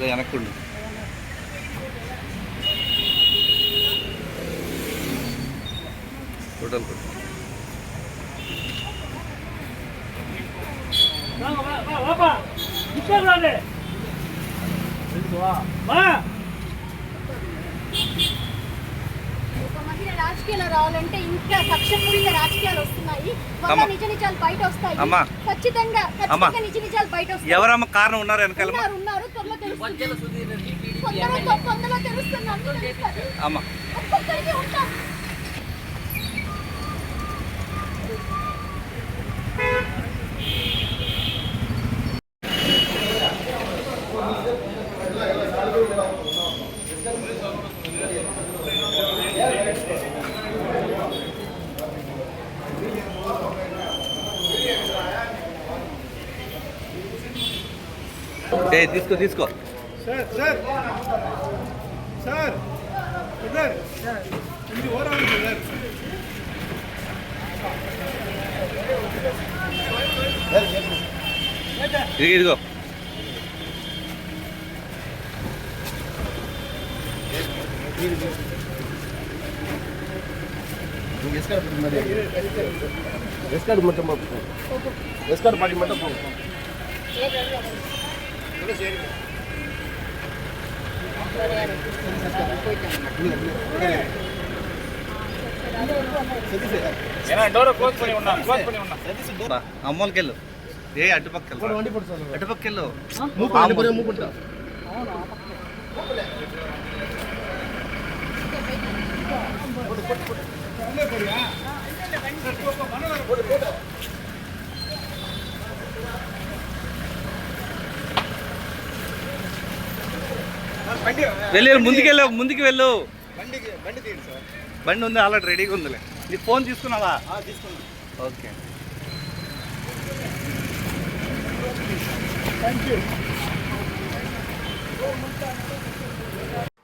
వెనక్కుండు total రాజకీయాలు రావాలంటే ఇంకా కక్షపూరిత రాజకీయాలు వస్తున్నాయి. నిజ నిజాలు బయట వస్తాయి. ఖచ్చితంగా నిజ నిజాలు బయట వస్తాయి. ఎవరమ్మ కారణం ఉన్నారు వెనకాల ఉన్నారు త్వరలో తెలుస్తుంది. అమ్మ తీసుకో తీసుకో సార్ సార్ సార్ సార్ ఇది ఓరాలి సార్ ఇదిగో ఎస్కార్డ్ మొత్తం ఎస్కార్డ్ పార్టీ మొత్తం అమ్మోళ్ళకెళ్ళు ఏ అటుపక్కలు అటుపక్కలు వెళ్ళి ముందుకెళ్ళు ముందుకు వెళ్ళు బండి ఉంది ఆల్రెడీ రెడీగా ఉందిలే నీకు ఫోన్ తీసుకున్నావా తీసుకున్నా ఓకే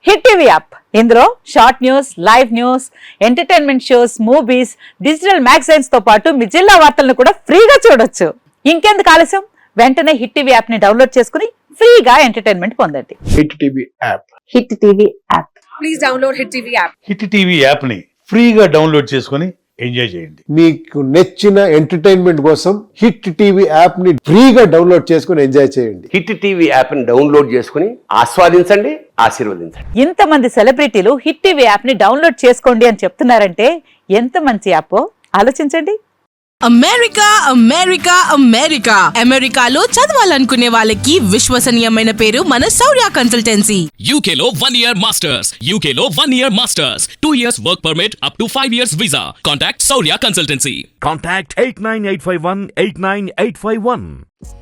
హిట్ టీవీ యాప్ ఇందులో short news, live news, entertainment shows, movies, digital magazines తో పాటు మీ జిల్లా వార్తలను కూడా ఫ్రీగా చూడొచ్చు. ఇంకెందుకు ఆలస్యం, వెంటనే హిట్ టీవీ యాప్ ని డౌన్లోడ్ చేసుకుని ఫ్రీగా ఎంటర్టైన్మెంట్ పొందండి. Hit TV app hit TV app please download hit TV app. Hit TV app ని ఫ్రీగా డౌన్లోడ్ చేసుకుని ఎంజాయ్ చేయండి. మీకు నచ్చిన ఎంటర్టైన్మెంట్ కోసం హిట్ టీవీ యాప్ ని ఫ్రీగా డౌన్లోడ్ చేసుకుని ఎంజాయ్ చేయండి. హిట్ టీవీ యాప్ ని డౌన్లోడ్ చేసుకుని ఆస్వాదించండి, ఆశీర్వదించండి. ఇంతమంది సెలబ్రిటీలు హిట్ టీవీ యాప్ ని డౌన్లోడ్ చేసుకోండి అని చెప్తున్నారంటే ఎంత మంచి యాప్ ఆలోచించండి. అమెరికా అమెరికా అమెరికా అమెరికాలో చదవాలనుకునే వాళ్ళకి విశ్వసనీయమైన పేరు మన శౌర్య కన్సల్టెన్సీ. UK లో 1 year masters, UK లో 1 year masters, 2 years work permit up to 5 years visa. Contact Saurya Consultancy. Contact 89851 89851.